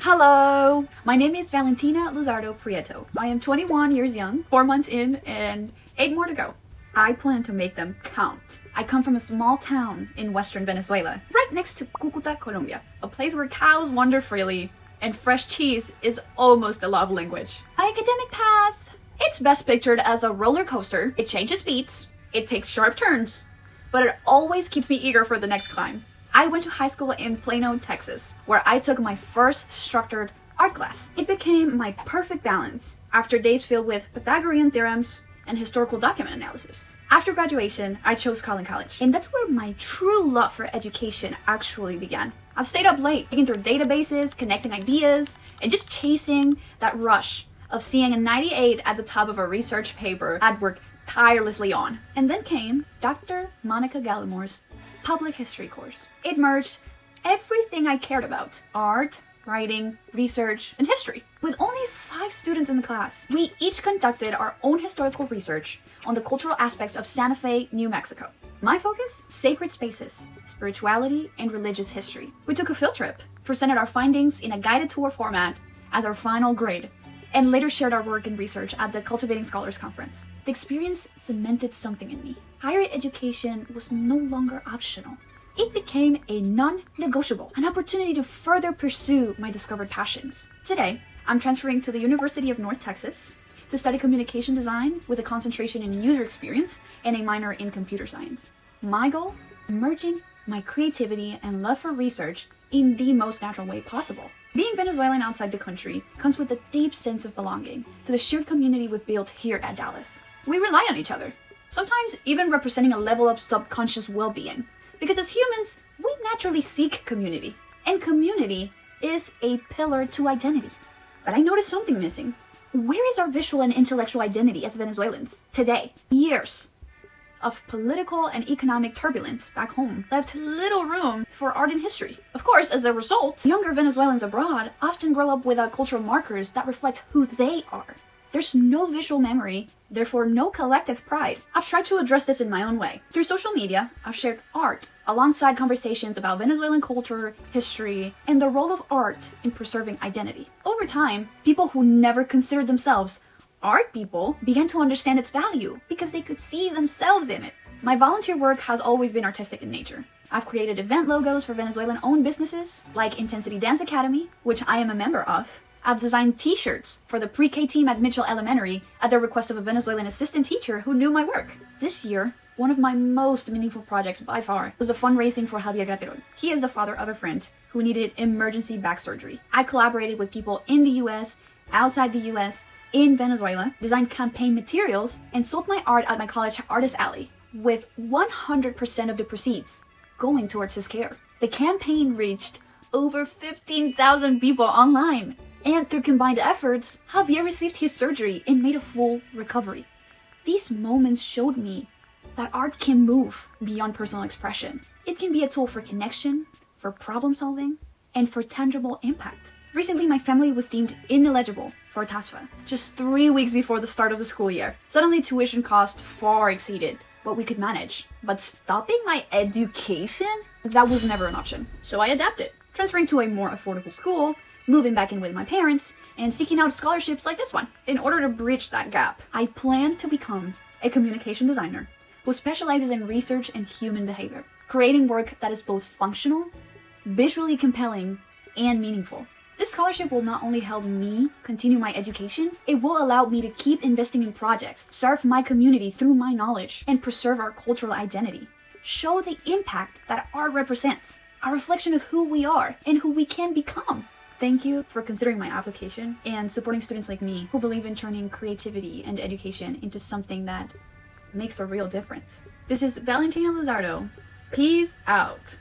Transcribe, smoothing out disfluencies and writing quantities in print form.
Hello! My name is Valentina Luzardo Prieto. I am 21 years young, 4 months in, and 8 more to go. I plan to make them count. I come from a small town in western Venezuela, right next to Cucuta, Colombia, a place where cows wander freely and fresh cheese is almost a love language. My academic path, it's best pictured as a roller coaster. It changes speeds, it takes sharp turns, but it always keeps me eager for the next climb. I went to high school in Plano, Texas, where I took my first structured art class. It became my perfect balance after days filled with Pythagorean theorems and historical document analysis. After graduation, I chose Collin College, and that's where my true love for education actually began. I stayed up late, digging through databases, connecting ideas, and just chasing that rush of seeing a 98 at the top of a research paper I'd worked tirelessly on. And then came Dr. Monica Gallimore's public history course. It merged everything I cared about: art, writing, research, and history. With only 5 students in the class, we each conducted our own historical research on the cultural aspects of Santa Fe, New Mexico. My focus? Sacred spaces, spirituality, and religious history. We took a field trip, presented our findings in a guided tour format as our final grade, and later shared our work and research at the Cultivating Scholars Conference. The experience cemented something in me. Higher education was no longer optional. It became a non-negotiable, an opportunity to further pursue my discovered passions. Today, I'm transferring to the University of North Texas to study communication design with a concentration in user experience and a minor in computer science. My goal? Merging my creativity and love for research in the most natural way possible. Being Venezuelan outside the country comes with a deep sense of belonging to the shared community we've built here at Dallas. We rely on each other, sometimes even representing a level of subconscious well-being, because as humans, we naturally seek community, and community is a pillar to identity. But I noticed something missing. Where is our visual and intellectual identity as Venezuelans today? Years of political and economic turbulence back home left little room for art and history. Of course, as a result, younger Venezuelans abroad often grow up without cultural markers that reflect who they are. There's no visual memory, therefore no collective pride. I've tried to address this in my own way. Through social media, I've shared art alongside conversations about Venezuelan culture, history, and the role of art in preserving identity. Over time, people who never considered themselves art people began to understand its value because they could see themselves in it. My volunteer work has always been artistic in nature. I've created event logos for Venezuelan-owned businesses like Intensity Dance Academy, which I am a member of. I've designed t-shirts for the pre-K team at Mitchell Elementary at the request of a Venezuelan assistant teacher who knew my work. This year, one of my most meaningful projects by far was the fundraising for Javier Graterol. He is the father of a friend who needed emergency back surgery. I collaborated with people in the US, outside the US, in Venezuela, designed campaign materials, and sold my art at my college artist alley, with 100% of the proceeds going towards his care. The campaign reached over 15,000 people online. And through combined efforts, Javier received his surgery and made a full recovery. These moments showed me that art can move beyond personal expression. It can be a tool for connection, for problem solving, and for tangible impact. Recently, my family was deemed ineligible for TASFA just 3 weeks before the start of the school year. Suddenly, tuition costs far exceeded what we could manage. But stopping my education? That was never an option. So I adapted, transferring to a more affordable school, moving back in with my parents, and seeking out scholarships like this one in order to bridge that gap. I plan to become a communication designer who specializes in research and human behavior, creating work that is both functional, visually compelling, and meaningful. This scholarship will not only help me continue my education, it will allow me to keep investing in projects, serve my community through my knowledge, and preserve our cultural identity. Show the impact that art represents, a reflection of who we are and who we can become. Thank you for considering my application and supporting students like me who believe in turning creativity and education into something that makes a real difference. This is Valentina Luzardo. Peace out.